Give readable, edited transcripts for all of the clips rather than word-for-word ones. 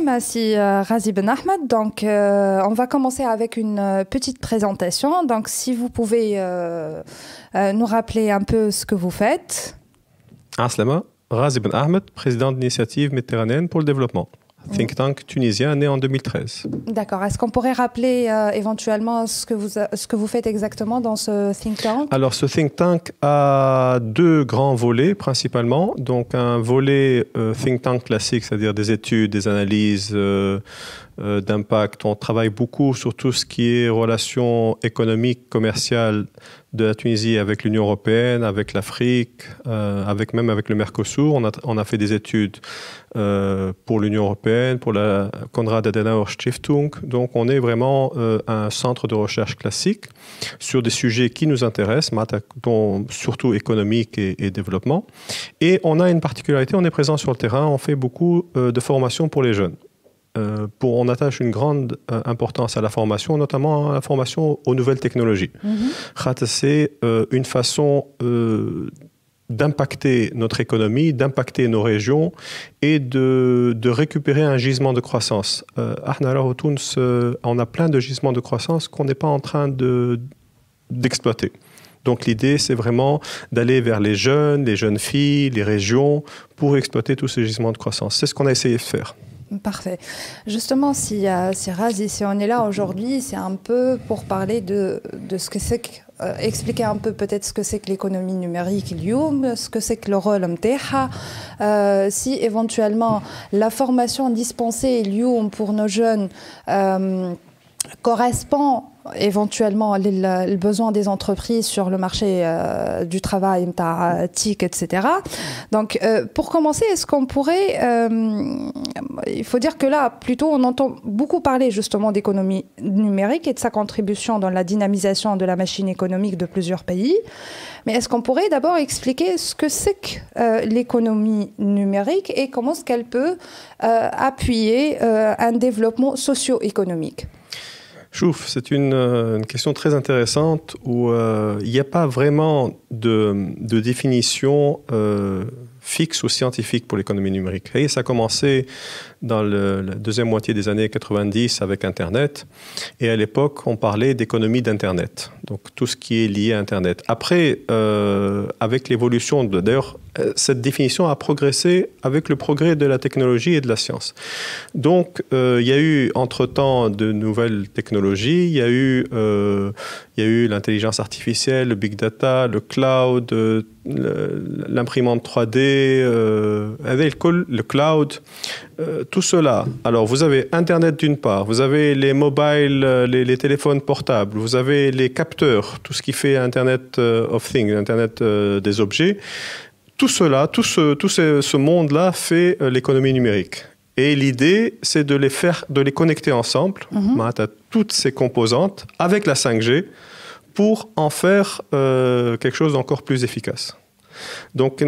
Merci Razi Ben Ahmed. Donc, on va commencer avec une petite présentation. Donc, si vous pouvez nous rappeler un peu ce que vous faites. Aslama, Razi Ben Ahmed, président de l'initiative méditerranéenne pour le développement. Think tank tunisien né en 2013. D'accord. Est-ce qu'on pourrait rappeler éventuellement ce que vous faites exactement dans ce think tank? Alors, ce think tank a deux grands volets principalement. Donc, un volet think tank classique, c'est-à-dire des études, des analyses d'impact. On travaille beaucoup sur tout ce qui est relations économiques, commerciales de la Tunisie avec l'Union européenne, avec l'Afrique, même avec le Mercosur. On a fait des études pour l'Union européenne, pour la Konrad Adenauer Stiftung. Donc, on est vraiment un centre de recherche classique sur des sujets qui nous intéressent, dont surtout économique et développement. Et on a une particularité, on est présent sur le terrain, on fait beaucoup de formation pour les jeunes. On attache une grande importance à la formation, notamment à la formation aux nouvelles technologies. C'est une façon d'impacter notre économie, d'impacter nos régions et de récupérer un gisement de croissance. On a plein de gisements de croissance qu'on n'est pas en train d'exploiter. Donc l'idée, c'est vraiment d'aller vers les jeunes filles, les régions, pour exploiter tous ces gisements de croissance. C'est ce qu'on a essayé de faire. Parfait. Justement, si Razi, si on est là aujourd'hui, c'est un peu pour parler de ce que c'est expliquer un peu peut-être ce que c'est que l'économie numérique, ce que c'est que le rôle MTH, si éventuellement la formation dispensée pour nos jeunes correspond éventuellement aux besoins des entreprises sur le marché du travail, TIC, etc. Donc, pour commencer, est-ce qu'on pourrait... il faut dire que là, plutôt, on entend beaucoup parler justement d'économie numérique et de sa contribution dans la dynamisation de la machine économique de plusieurs pays. Mais est-ce qu'on pourrait d'abord expliquer ce que c'est que l'économie numérique et comment est-ce qu'elle peut appuyer un développement socio-économique? Chouf, c'est une question très intéressante où il n'y a pas vraiment de définition fixe ou scientifique pour l'économie numérique. Et ça a commencé dans la deuxième moitié des années 90 avec Internet. Et à l'époque, on parlait d'économie d'Internet. Donc, tout ce qui est lié à Internet. Après, avec l'évolution d'ailleurs, cette définition a progressé avec le progrès de la technologie et de la science. Donc, il y a eu, entre-temps, de nouvelles technologies. Il y a eu l'intelligence artificielle, le big data, le cloud, l'imprimante 3D, le cloud, tout cela. Alors, vous avez Internet d'une part, vous avez les mobiles, les téléphones portables, vous avez les capteurs, tout ce qui fait Internet of Things, Internet des objets. Tout cela, tout ce monde-là fait l'économie numérique. Et l'idée, c'est de les connecter ensemble, toutes ces composantes, avec la 5G, pour en faire quelque chose d'encore plus efficace. Donc,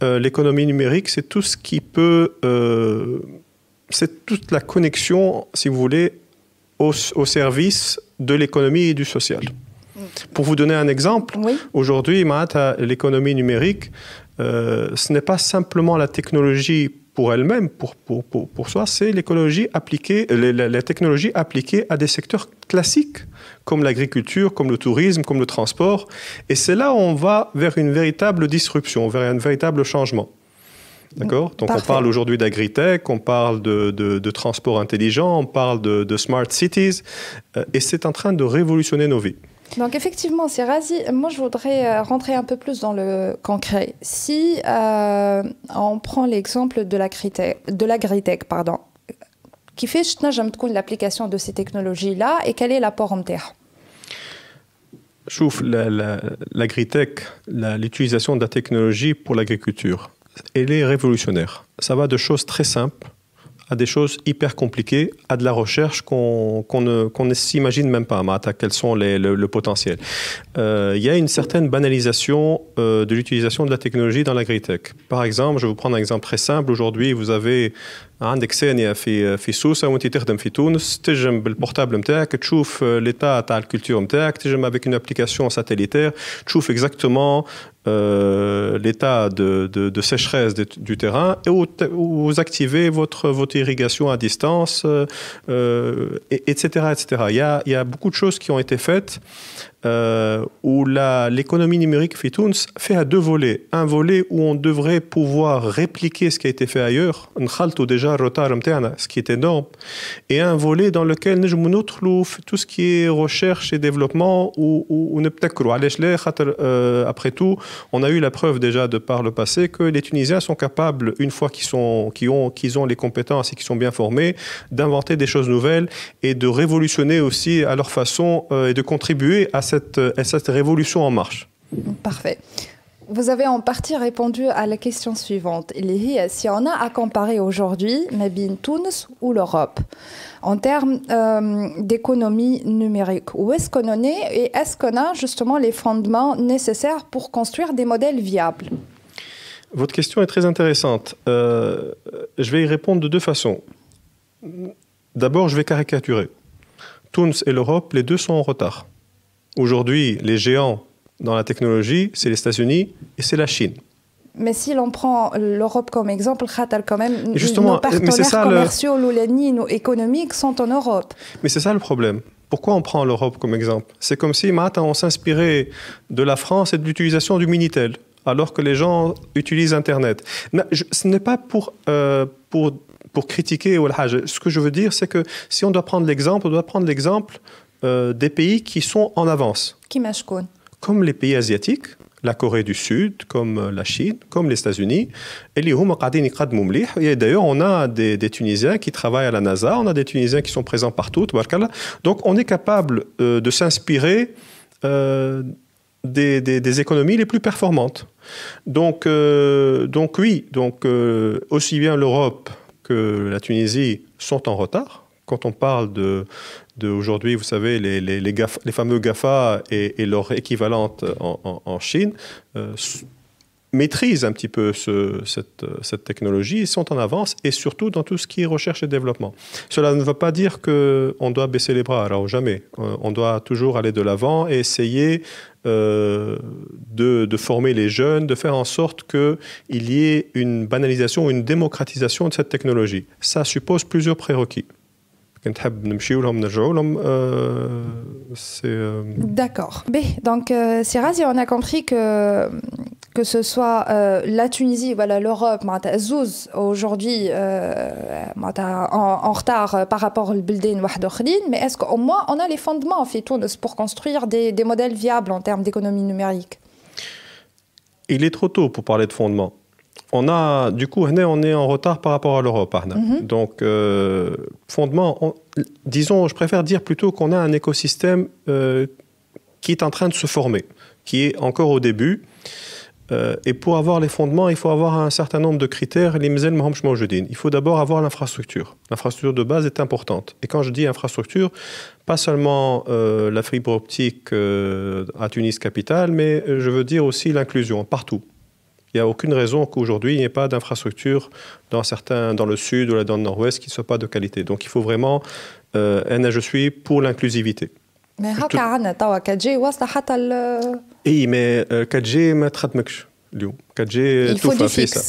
l'économie numérique, c'est tout ce qui peut... c'est toute la connexion, si vous voulez, au service de l'économie et du social. Pour vous donner un exemple, aujourd'hui, l'économie numérique, ce n'est pas simplement la technologie pour elle-même, pour soi, c'est l'écologie appliquée, la technologie appliquée à des secteurs classiques, comme l'agriculture, comme le tourisme, comme le transport. Et c'est là où on va vers une véritable disruption, vers un véritable changement. D'accord? Donc, on parle aujourd'hui d'agritech, on parle de transport intelligent, on parle de smart cities, et c'est en train de révolutionner nos vies. Donc effectivement, c'est Razi. Moi, je voudrais rentrer un peu plus dans le concret. Si on prend l'exemple de l'agritech, qui fait l'application de ces technologies-là et quel est l'apport en terre? Chouf, l'agritech, l'utilisation de la technologie pour l'agriculture, elle est révolutionnaire. Ça va de choses très simples à des choses hyper compliquées, à de la recherche qu'on ne s'imagine même pas, quels sont le potentiel. il y a une certaine banalisation de l'utilisation de la technologie dans l'agritech. Par exemple, je vais vous prendre un exemple très simple. Aujourd'hui, vous avez عندك ثانية في سوسة وانت تخدم في تونس تجم بالبورتابل نتاعك تشوف l'état تاع الكولتور نتاعك تجم avec une application satellitaire تشوف exactement l'état de sécheresse du terrain et vous activez votre irrigation à distance, etc., etc. Il y a beaucoup de choses qui ont été faites où l'économie numérique fait Tunis fait à deux volets. Un volet où on devrait pouvoir répliquer ce qui a été fait ailleurs, déjà retard ce qui est énorme, et un volet dans lequel nous trouvons tout ce qui est recherche et développement où après tout, on a eu la preuve déjà de par le passé que les Tunisiens sont capables, une fois qu'ils ont les compétences et qu'ils sont bien formés, d'inventer des choses nouvelles et de révolutionner aussi à leur façon et de contribuer à cette révolution en marche. Parfait. Vous avez en partie répondu à la question suivante. Si on a à comparer aujourd'hui Tunis ou l'Europe en termes d'économie numérique, où est-ce qu'on en est et est-ce qu'on a justement les fondements nécessaires pour construire des modèles viables? Votre question est très intéressante. Je vais y répondre de deux façons. D'abord, je vais caricaturer. Tunis et l'Europe, les deux sont en retard. Aujourd'hui, les géants dans la technologie, c'est les États-Unis et c'est la Chine. Mais si l'on prend l'Europe comme exemple, quand même, nos partenaires commerciaux ou économiques sont en Europe. Mais c'est ça le problème. Pourquoi on prend l'Europe comme exemple? C'est comme si on s'inspirait de la France et de l'utilisation du Minitel, alors que les gens utilisent Internet. Ce n'est pas pour critiquer. Ce que je veux dire, c'est que si on doit prendre l'exemple, on doit prendre l'exemple des pays qui sont en avance. Comme les pays asiatiques, la Corée du Sud, comme la Chine, comme les États-Unis. Et d'ailleurs, on a des Tunisiens qui travaillent à la NASA, on a des Tunisiens qui sont présents partout. Donc, on est capable de s'inspirer des économies les plus performantes. Donc oui, aussi bien l'Europe que la Tunisie sont en retard. Quand on parle aujourd'hui, vous savez, les fameux GAFA et leur équivalente en Chine maîtrisent un petit peu cette technologie, ils sont en avance et surtout dans tout ce qui est recherche et développement. Cela ne veut pas dire qu'on doit baisser les bras, alors jamais. On doit toujours aller de l'avant et essayer de former les jeunes, de faire en sorte qu'il y ait une banalisation, une démocratisation de cette technologie. Ça suppose plusieurs prérequis. D'accord. Donc, Sirazi, on a compris que ce soit la Tunisie, voilà, l'Europe, aujourd'hui en retard par rapport au Bildin Wahdokhlin, mais est-ce qu'au moins on a les fondements en fait, pour construire des modèles viables en termes d'économie numérique? Il est trop tôt pour parler de fondements. Du coup, on est en retard par rapport à l'Europe. Donc, fondement, disons, je préfère dire plutôt qu'on a un écosystème qui est en train de se former, qui est encore au début. Et pour avoir les fondements, il faut avoir un certain nombre de critères. Il faut d'abord avoir l'infrastructure. L'infrastructure de base est importante. Et quand je dis infrastructure, pas seulement la fibre optique à Tunis capitale, mais je veux dire aussi l'inclusion partout. Il n'y a aucune raison qu'aujourd'hui, il n'y ait pas d'infrastructure dans le sud ou dans le nord-ouest qui ne soit pas de qualité. Donc, il faut vraiment... je suis pour l'inclusivité. Mais 4G, mais 4G, ما تخدمكش اليوم. 4G,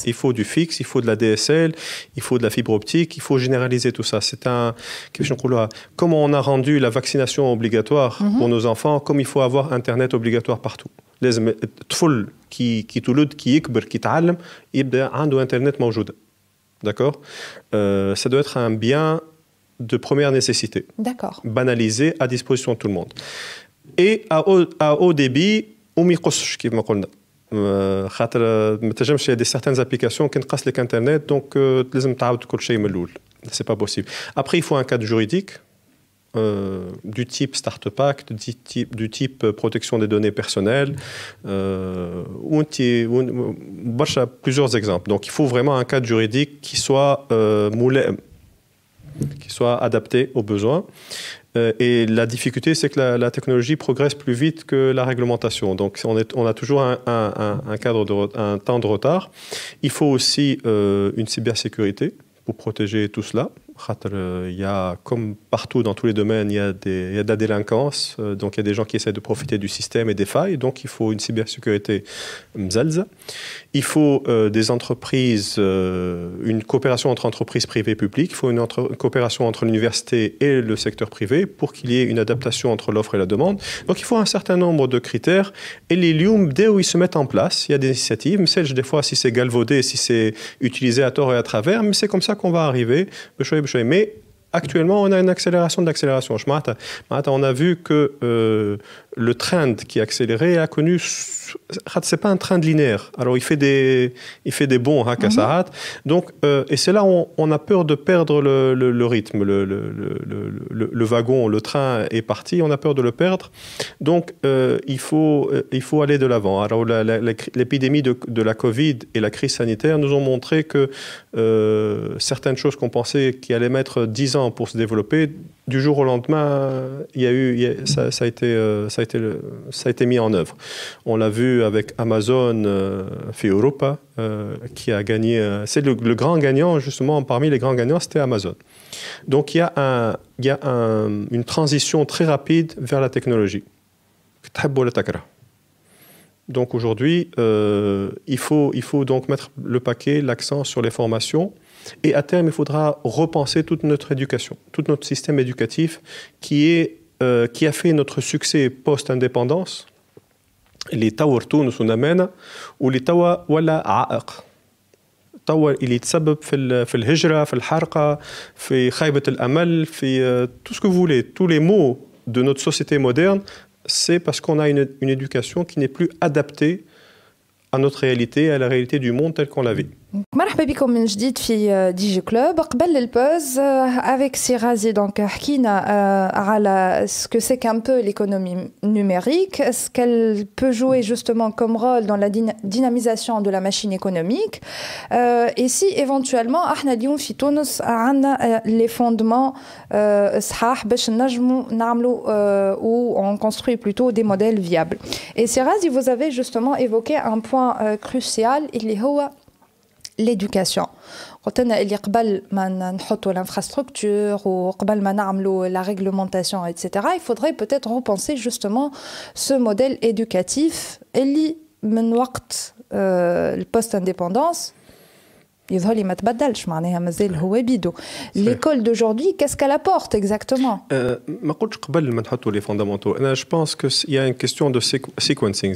il faut du fixe, il faut de la DSL, il faut de la fibre optique, il faut généraliser tout ça. Comme on a rendu la vaccination obligatoire pour nos enfants, comme il faut avoir Internet obligatoire partout. لازم الطفل كي تولد كي يكبر كي يتعلم يبدا عنده انترنت موجوده. D'accord? Ça doit être un bien de première nécessité. D'accord. Banalisé à disposition de tout le monde. Et à haut débit, وما يقصش كيف ما قلنا. خاطر ما تنجمش il y a certaines applications qui نقص لك internet donc لازم تعاود كل شيء من الاول. C'est pas possible. Après il faut un cadre juridique. Du type Start-up Act, du type protection des données personnelles, plusieurs exemples. Donc il faut vraiment un cadre juridique qui soit qui soit adapté aux besoins. Et la difficulté, c'est que la technologie progresse plus vite que la réglementation. Donc, on a toujours un temps de retard. Il faut aussi une cybersécurité pour protéger tout cela. Il y a, comme partout dans tous les domaines, il y a de la délinquance. Donc, il y a des gens qui essaient de profiter du système et des failles. Donc, il faut une cybersécurité mzalza. Il faut des entreprises, une coopération entre entreprises privées et publiques. Il faut une coopération entre l'université et le secteur privé pour qu'il y ait une adaptation entre l'offre et la demande. Donc, il faut un certain nombre de critères. Et les liums, dès où ils se mettent en place, il y a des initiatives. Mais des fois, si c'est galvaudé, si c'est utilisé à tort et à travers, mais c'est comme ça qu'on va arriver. Mais actuellement, on a une accélération de l'accélération. On a vu que le trend qui accélérait a connu... C'est pas un trend linéaire. Alors, il fait des bons, Donc, et c'est là où on a peur de perdre le rythme. Le wagon, le train est parti, on a peur de le perdre. Donc, il faut aller de l'avant. Alors, l'épidémie de la Covid et la crise sanitaire nous ont montré que certaines choses qu'on pensait qui allaient mettre 10 ans pour se développer, du jour au lendemain, ça a été mis en œuvre. On l'a vu avec Amazon fait Europa, qui a gagné. C'est le grand gagnant, justement, parmi les grands gagnants, c'était Amazon. Donc il y a une transition très rapide vers la technologie. Donc aujourd'hui, il faut donc mettre le paquet, l'accent sur les formations. Et à terme, il faudra repenser toute notre éducation, tout notre système éducatif qui a fait notre succès post-indépendance. Les tawa Tunis ونامانا واللي توا ولا عائق توا اللي تسبب في الهجرة في الحرقة في خيبة الأمل في tout ce que vous voulez, tous les maux de notre société moderne, c'est parce qu'on a une éducation qui n'est plus adaptée à notre réalité, à la réalité du monde tel qu'on la vit. مرحبا بكم من جديد في دي جي كلوب. قبل البوز avec Sirazi donc حكينا على ce que c'est qu'un peu l'économie numérique, ce qu'elle peut jouer justement comme rôle dans la dynamisation de la machine économique, et si éventuellement احنا اليوم في تونس عندنا les fondements صحاح باش نجموا نعملوا ou on construit plutôt des modèles viables. Et Sirazi, vous avez justement évoqué un point crucial اللي هو l'éducation. قلت لنا اللي قبل ما نحطوا l'infrastructure وقبل ما نعملوا la réglementation etc. il faudrait peut-être repenser justement ce modèle éducatif اللي من وقت الpost-indépendance يظهر لي ما تبدلش معناها مازال هو بيدو. L'école d'aujourd'hui, qu'est-ce qu'elle apporte exactement? ما قلتش قبل ما نحطوا les fondamentaux. أنا je pense que il y a une question de sequencing.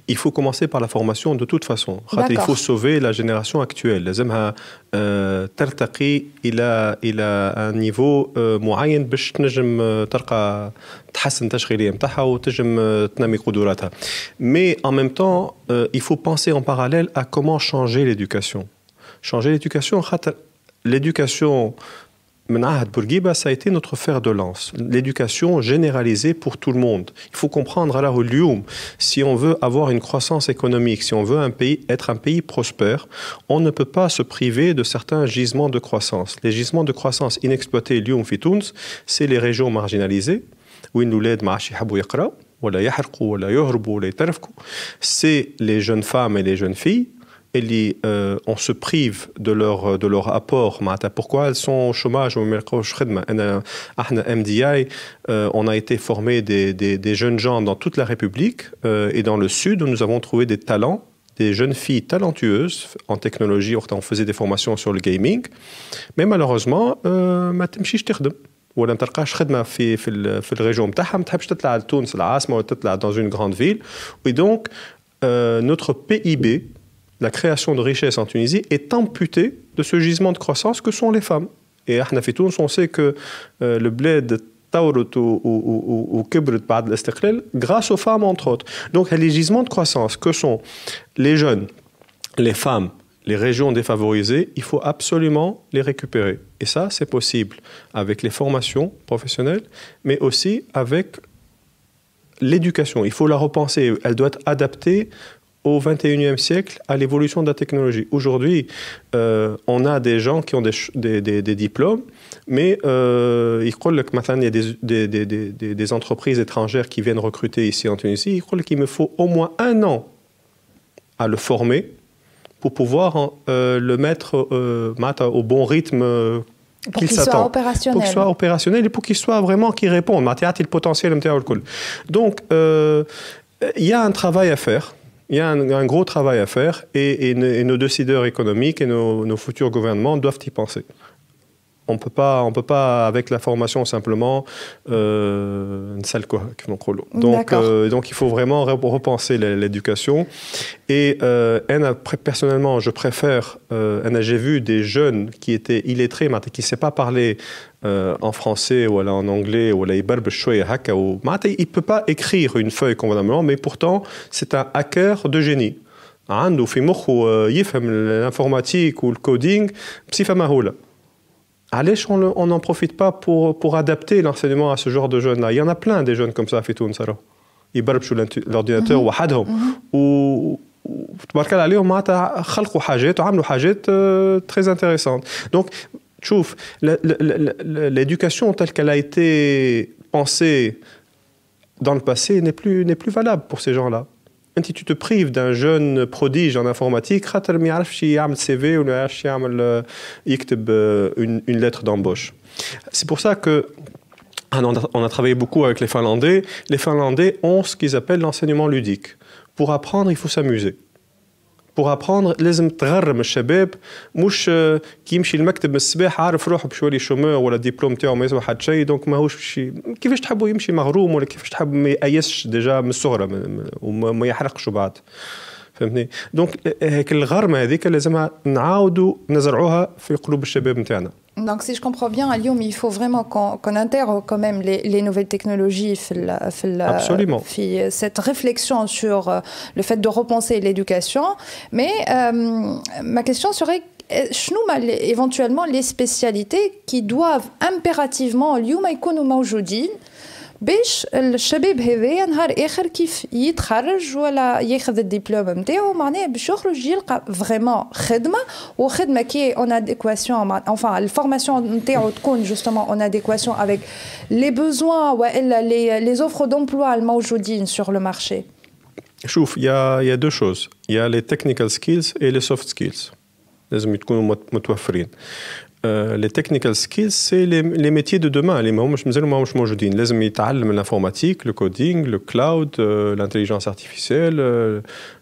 Il faut commencer par la formation de toute façon. Il faut sauver la génération actuelle. لازمها ترتقي إلى un niveau معين باش تنجم ترقى تحسن التشغيلية متاعها وتنجم تنمي قدراتها. Mais en même temps, il faut penser en parallèle à comment changer l'éducation. Changer l'éducation, l'éducation, ça a été notre fer de lance. L'éducation généralisée pour tout le monde. Il faut comprendre, alors, si on veut avoir une croissance économique, si on veut être un pays prospère, on ne peut pas se priver de certains gisements de croissance. Les gisements de croissance inexploités, c'est les régions marginalisées, où ils nous l'aident, c'est les jeunes femmes et les jeunes filles. On se prive de leur apport. Pourquoi elles sont au chômage? MDI, on a été formé des jeunes gens dans toute la République et dans le Sud où nous avons trouvé des talents, des jeunes filles talentueuses en technologie. On faisait des formations sur le gaming, mais malheureusement, ما تمشيش تخدم. ولا ما تلقاش خدمه في الريجون نتاعها ما تحبش تطلع لتونس العاصمه ولا تطلع dans une grande ville. Et donc notre PIB, la création de richesse en Tunisie est amputée de ce gisement de croissance que sont les femmes. Et à Tunis, on sait que le bled taurut ou kibrit بعد الاستقلال grâce aux femmes entre autres. Donc les gisements de croissance que sont les jeunes, les femmes, les régions défavorisées, il faut absolument les récupérer. Et ça, c'est possible avec les formations professionnelles, mais aussi avec l'éducation. Il faut la repenser. Elle doit être adaptée au 21e siècle à l'évolution de la technologie. Aujourd'hui, on a des gens qui ont des diplômes, mais il y a des entreprises étrangères qui viennent recruter ici en Tunisie. Il me faut au moins 1 an à le former pour pouvoir le mettre au bon rythme pour qu'il soit opérationnel. Pour qu'il soit opérationnel et pour qu'il soit vraiment, qu'il réponde. Le potentiel. Donc, il y a un travail à faire. Il y a un gros travail à faire et nos décideurs économiques et nos futurs gouvernements doivent y penser. On peut pas avec la formation simplement donc il faut vraiment repenser l'éducation et personnellement je préfère j'ai vu des jeunes qui étaient illettrés qui ne savaient pas parler en français ou en anglais ou il ne peut pas écrire une feuille convenablement mais pourtant c'est un hacker de génie. عنده في مخه يفهم l'informatique ou le coding بصفة مهولة. Allez, on n'en profite pas pour adapter l'enseignement à ce genre de jeunes-là. Il y en a plein des jeunes comme ça, Fitoun Sarah. Ils barbchou l'ordinateur وحدهم وتبارك الله عليهم معناتها خلقوا حاجات وعملوا حاجات très intéressantes. Donc, تشوف l'éducation telle qu'elle a été pensée dans le passé n'est plus valable pour ces gens-là. Tu te prives d'un jeune prodige en informatique, خاطر ما يعرفش يعمل CV ou ما يعرفش يعمل يكتب une lettre d'embauche. C'est pour ça que on a travaillé beaucoup avec les Finlandais. Les Finlandais ont ce qu'ils appellent l'enseignement ludique. Pour apprendre, il faut s'amuser. Pour apprendre لازم تغرم الشباب مش كي يمشي المكتب من الصباح عارف روحه باش يولي شومور ولا الدبلوم تاعو ما يسوى حد شيء دونك ماهوش كيفاش تحبوا يمشي مغروم ولا كيفاش تحب ما يأيسش ديجا من الصغرى وما يحرقش بعد فهمتني دونك هيك الغرمه هذيك لازمها نعاودوا نزرعوها في قلوب الشباب نتاعنا. Donc, si je comprends bien, à Lyon, il faut vraiment qu'on intègre quand même les nouvelles technologies, Absolument. Cette réflexion sur le fait de repenser l'éducation. Mais ma question serait, éventuellement les spécialités qui doivent impérativement, Lyon, يكونوا موجودين باش الشباب هذايا نهار اخر كيف يتخرج ولا ياخذ الدبلوم نتاعو معناها باش يخرج يلقى فريمون خدمه وخدمه كي اون اديكواسيون enfin الفورماسيون نتاعو تكون جوستومون اون اديكواسيون avec les besoins والا les offres d'emploi الموجودين sur le marché. شوف il y a deux choses. Il y a les technical skills et les soft skills. لازم يكونوا متوفرين. Les technical skills, c'est les métiers de demain. Les مش موجودين. لازم يتعلم l'informatique, le coding, le cloud, l'intelligence artificielle,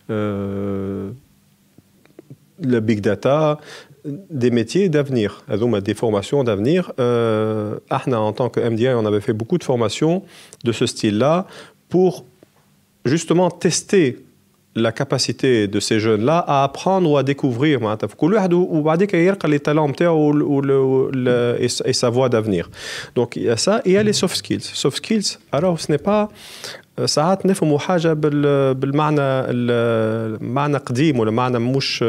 le big data, des métiers d'avenir. Des formations d'avenir. En tant que MDI, on avait fait beaucoup de formations de ce style-là pour justement tester la capacité de ces jeunes-là à apprendre ou à découvrir les talents et sa voie d'avenir. Donc il y a ça et il y a les soft skills. Soft skills, alors ce n'est pas ساعات نفهموا حاجة بالمعنى قديم ولا معنى مش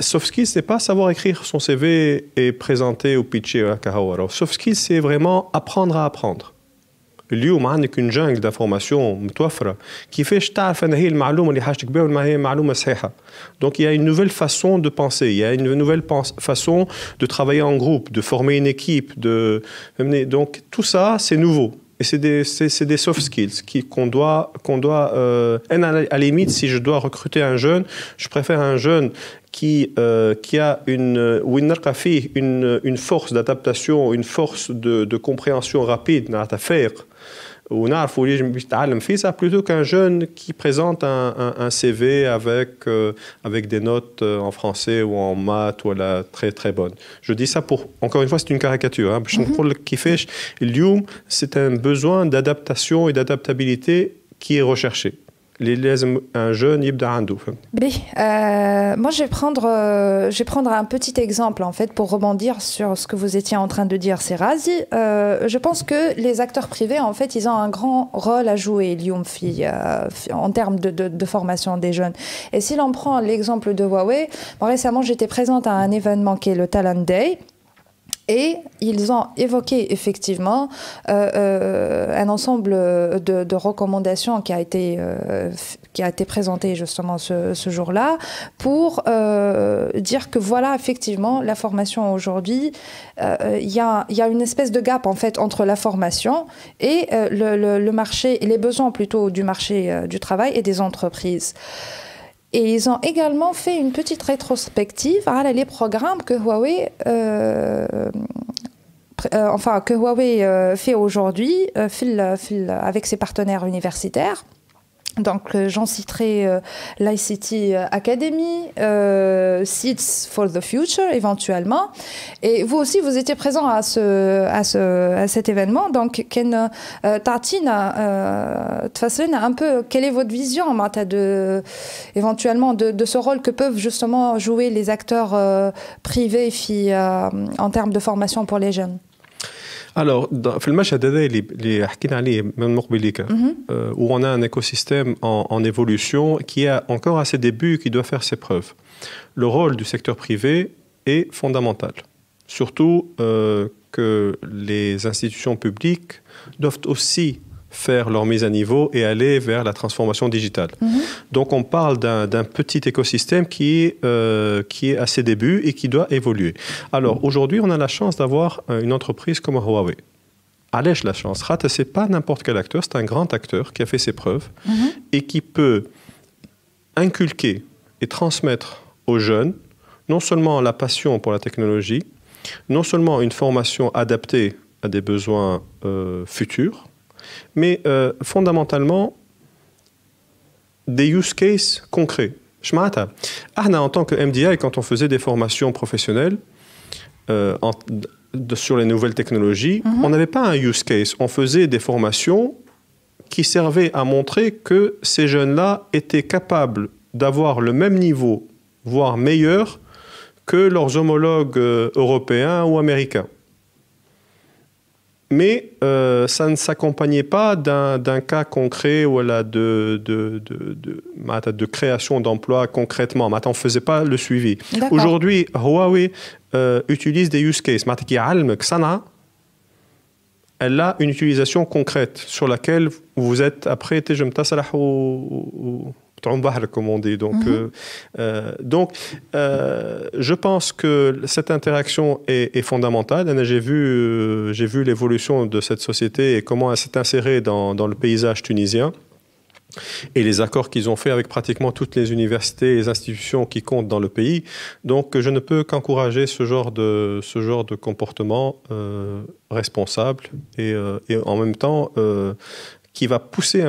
soft skills, c'est pas savoir écrire son CV et présenter ou pitcher. Soft skills, c'est vraiment apprendre à apprendre. اليوم عندك une jungle d'informations متوفرة كيفاش تعرف أن هي المعلومة اللي حاجتك بها ولا هي معلومة صحيحة. Donc il y a une nouvelle façon de penser, il y a une nouvelle façon de travailler en groupe, de former une équipe, donc tout ça c'est nouveau. Et c'est des soft skills qu'on doit à la limite, si je dois recruter un jeune, je préfère un jeune qui a une force d'adaptation, une force de compréhension rapide à faire. Plutôt qu'un jeune qui présente un CV avec des notes en français ou en maths ou très très bonnes. Je dis ça pour, encore une fois, c'est une caricature. C'est un besoin d'adaptation et d'adaptabilité qui est recherché. Un jeune يبدأ عنده. Moi, je vais prendre un petit exemple en fait pour rebondir sur ce que vous étiez en train de dire, Serazi. Je pense que les acteurs privés, en fait, ils ont un grand rôle à jouer, en termes de formation des jeunes. Et si l'on prend l'exemple de Huawei, récemment, j'étais présente à un événement qui est le Talent Day. Et ils ont évoqué effectivement un ensemble de recommandations qui a été présenté justement ce jour-là, pour dire que voilà, effectivement, la formation aujourd'hui, il y a une espèce de gap en fait entre la formation et le marché, et les besoins plutôt du marché du travail et des entreprises. Et ils ont également fait une petite rétrospective à les programmes que Huawei fait aujourd'hui avec ses partenaires universitaires. Donc, j'en citerai l'ICT Academy, Seeds for the Future, éventuellement. Et vous aussi, vous étiez présent à cet événement. Donc, Tatina, un peu, quelle est votre vision éventuellement de ce rôle que peuvent justement jouer les acteurs privés en termes de formation pour les jeunes? Alors, dans le المشهد هذا اللي حكينا عليه من مقبليك, où on a un écosystème en évolution qui est encore à ses débuts, qui doit faire ses preuves. Le rôle du secteur privé est fondamental. Surtout que les institutions publiques doivent aussi faire leur mise à niveau et aller vers la transformation digitale. Donc on parle d'un petit écosystème qui est à ses débuts et qui doit évoluer. Alors aujourd'hui, on a la chance d'avoir une entreprise comme Huawei. Allez, la chance. Ce n'est pas n'importe quel acteur, c'est un grand acteur qui a fait ses preuves et qui peut inculquer et transmettre aux jeunes non seulement la passion pour la technologie, non seulement une formation adaptée à des besoins futurs, mais fondamentalement des use cases concrets. En tant que MDI, quand on faisait des formations professionnelles sur les nouvelles technologies, on n'avait pas un use case. On faisait des formations qui servaient à montrer que ces jeunes-là étaient capables d'avoir le même niveau, voire meilleur, que leurs homologues européens ou américains. Mais ça ne s'accompagnait pas d'un cas concret de création d'emplois concrètement. On ne faisait pas le suivi. Aujourd'hui, Huawei utilise des use cases. Elle a une utilisation concrète sur laquelle vous êtes après, comme on dit. Donc, je pense que cette interaction est fondamentale. J'ai vu l'évolution de cette société et comment elle s'est insérée dans le paysage tunisien et les accords qu'ils ont fait avec pratiquement toutes les universités et les institutions qui comptent dans le pays. Donc, je ne peux qu'encourager ce genre de comportement responsable et en même temps qui va pousser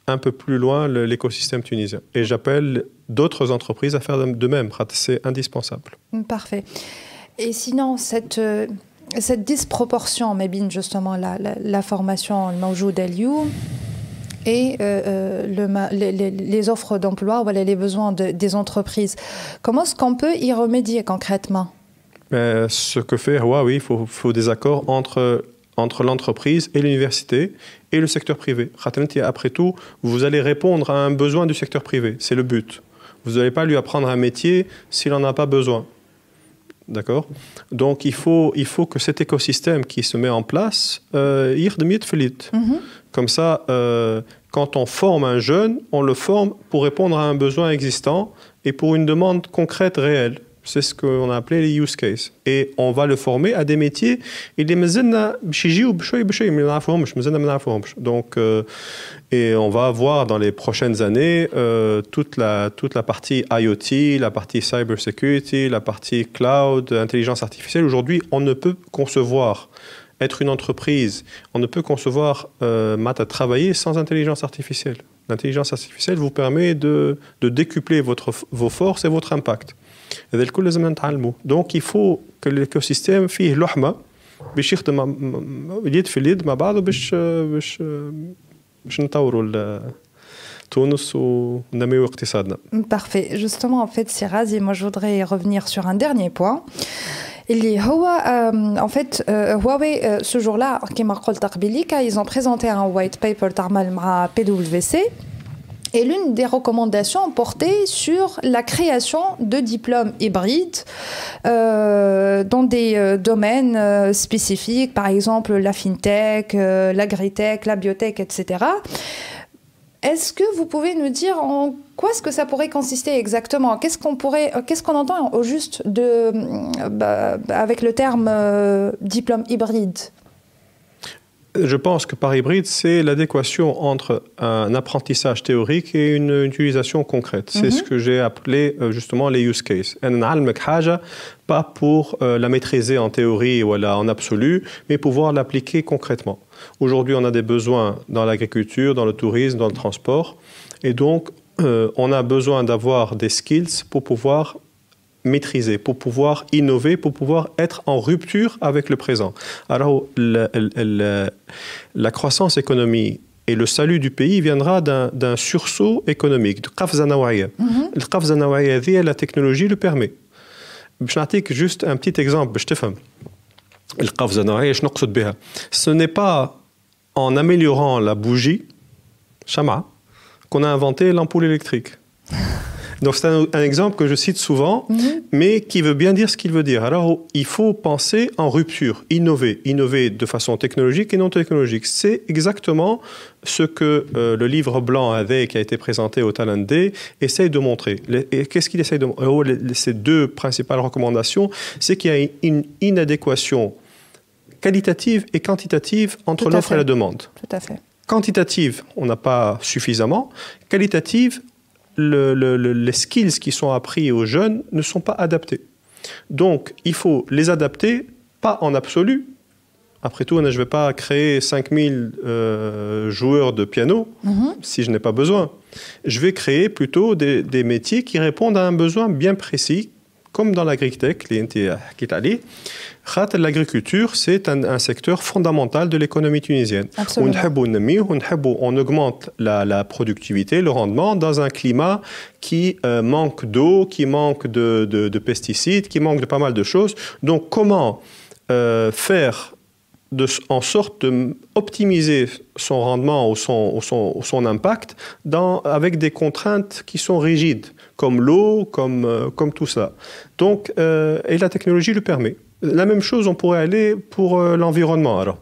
un peu plus loin l'écosystème tunisien. Et j'appelle d'autres entreprises à faire de même. C'est indispensable. Parfait. Et sinon, cette disproportion, Mabine, justement, la formation, le mawjoud al-youm, et les offres d'emploi, voilà, les besoins des entreprises. Comment est-ce qu'on peut y remédier concrètement? Ce que fait Huawei, il faut des accords entre l'entreprise et l'université et le secteur privé. Après tout, vous allez répondre à un besoin du secteur privé. C'est le but. Vous n'allez pas lui apprendre un métier s'il n'en a pas besoin. D'accord? Donc, il faut que cet écosystème qui se met en place, comme ça, quand on forme un jeune, on le forme pour répondre à un besoin existant et pour une demande concrète réelle. C'est ce qu'on a appelé les use cases. Et on va le former à des métiers. Donc, et on va voir dans les prochaines années toute la partie IoT, la partie cybersecurity, la partie cloud, intelligence artificielle. Aujourd'hui, on ne peut concevoir être une entreprise, on ne peut concevoir travailler sans intelligence artificielle. L'intelligence artificielle vous permet de décupler vos forces et votre impact. Donc il faut que l'écosystème فيه لحمة باش يخدم اليد في اليد مع بعضه باش نطوروا تونس وننميو اقتصادنا. Parfait. Justement, en fait, Siraz, et moi je voudrais revenir sur un dernier point. En fait, Huawei, ce jour-là, ils ont présenté un white paper à PwC. Et l'une des recommandations portait sur la création de diplômes hybrides dans des domaines spécifiques, par exemple la fintech, l'agritech, la biotech, etc. Est-ce que vous pouvez nous dire en quoi est-ce que ça pourrait consister exactement? Qu'est-ce qu'on entend au juste avec le terme diplôme hybride? Je pense que par hybride, c'est l'adéquation entre un apprentissage théorique et une utilisation concrète. C'est ce que j'ai appelé justement les use cases. Pas pour la maîtriser en théorie ou en absolu, mais pouvoir l'appliquer concrètement. Aujourd'hui, on a des besoins dans l'agriculture, dans le tourisme, dans le transport. Et donc, on a besoin d'avoir des skills pour pouvoir maîtriser, pour pouvoir innover, pour pouvoir être en rupture avec le présent. Alors, la croissance économique et le salut du pays viendra d'un sursaut économique, de qafza nawaiya. Le qafza nawaiya, la technologie le permet. Je vais vous donner juste un petit exemple, pour que le qafza nawaiya, ce n'est pas en améliorant la bougie, Shama, qu'on a inventé l'ampoule électrique. Donc c'est un exemple que je cite souvent, mais qui veut bien dire ce qu'il veut dire. Alors il faut penser en rupture, innover de façon technologique et non technologique. C'est exactement ce que le livre blanc qui a été présenté au Talent Day essaye de montrer. Et qu'est-ce qu'il essaye de montrer? Ces deux principales recommandations, c'est qu'il y a une inadéquation qualitative et quantitative entre l'offre et la demande. Tout à fait. Quantitative, on n'a pas suffisamment. Qualitative, les skills qui sont appris aux jeunes ne sont pas adaptés. Donc, il faut les adapter, pas en absolu. Après tout, je ne vais pas créer 5000 joueurs de piano si je n'ai pas besoin. Je vais créer plutôt des métiers qui répondent à un besoin bien précis, comme dans l'agritech, l'agriculture, c'est un secteur fondamental de l'économie tunisienne. On augmente la productivité, le rendement dans un climat qui manque d'eau, qui manque de pesticides, qui manque de pas mal de choses. Donc, comment faire en sorte d'optimiser son rendement ou son impact avec des contraintes qui sont rigides, comme l'eau, comme tout ça. Donc, et la technologie le permet. La même chose, on pourrait aller pour l'environnement. Alors,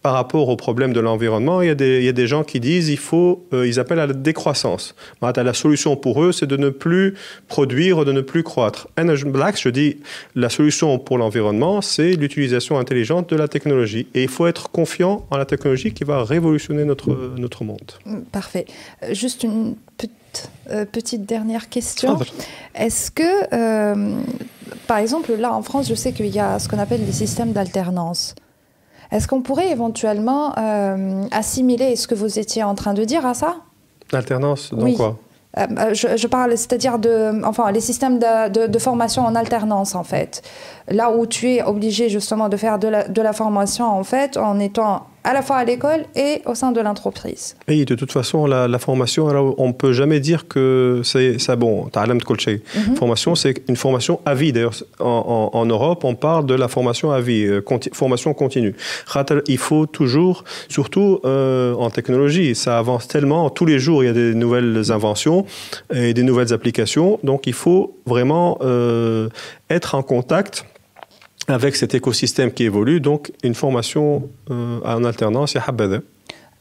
par rapport au problème de l'environnement, il y a des gens qui disent ils appellent à la décroissance. La solution pour eux, c'est de ne plus produire, de ne plus croître. Je dis, la solution pour l'environnement, c'est l'utilisation intelligente de la technologie. Et il faut être confiant en la technologie qui va révolutionner notre monde. Parfait. Juste une petite dernière question. Est-ce que, par exemple, là en France, je sais qu'il y a ce qu'on appelle des systèmes d'alternance. Est-ce qu'on pourrait éventuellement assimiler ce que vous étiez en train de dire à ça? L'alternance, donc quoi? Je parle, c'est-à-dire les systèmes de formation en alternance, en fait. Là où tu es obligé justement de faire de la formation, en fait, en étant à la fois à l'école et au sein de l'entreprise. Et de toute façon, la formation, alors, on ne peut jamais dire que c'est bon. Formation, c'est une formation à vie. D'ailleurs, en Europe, on parle de la formation à vie, formation continue. Il faut toujours, surtout en technologie, ça avance tellement. Tous les jours, il y a des nouvelles inventions et des nouvelles applications. Donc, il faut vraiment être en contact avec cet écosystème qui évolue, donc une formation en alternance, il y a habada.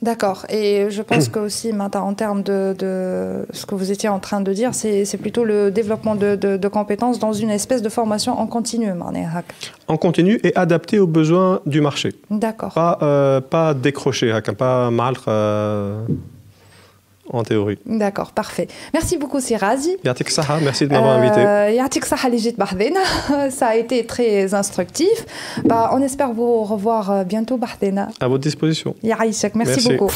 D'accord. Et je pense que aussi, en termes de ce que vous étiez en train de dire, c'est plutôt le développement de compétences dans une espèce de formation en continu. En continu et adapté aux besoins du marché. D'accord. Pas décroché, pas mal en théorie. D'accord, parfait. Merci beaucoup, Sirazi. Yatik Saha, merci de m'avoir invité. Yatik Saha Ligit Bahdena. Ça a été très instructif. On espère vous revoir bientôt, Bahdena. À votre disposition. Yaïchak, merci beaucoup.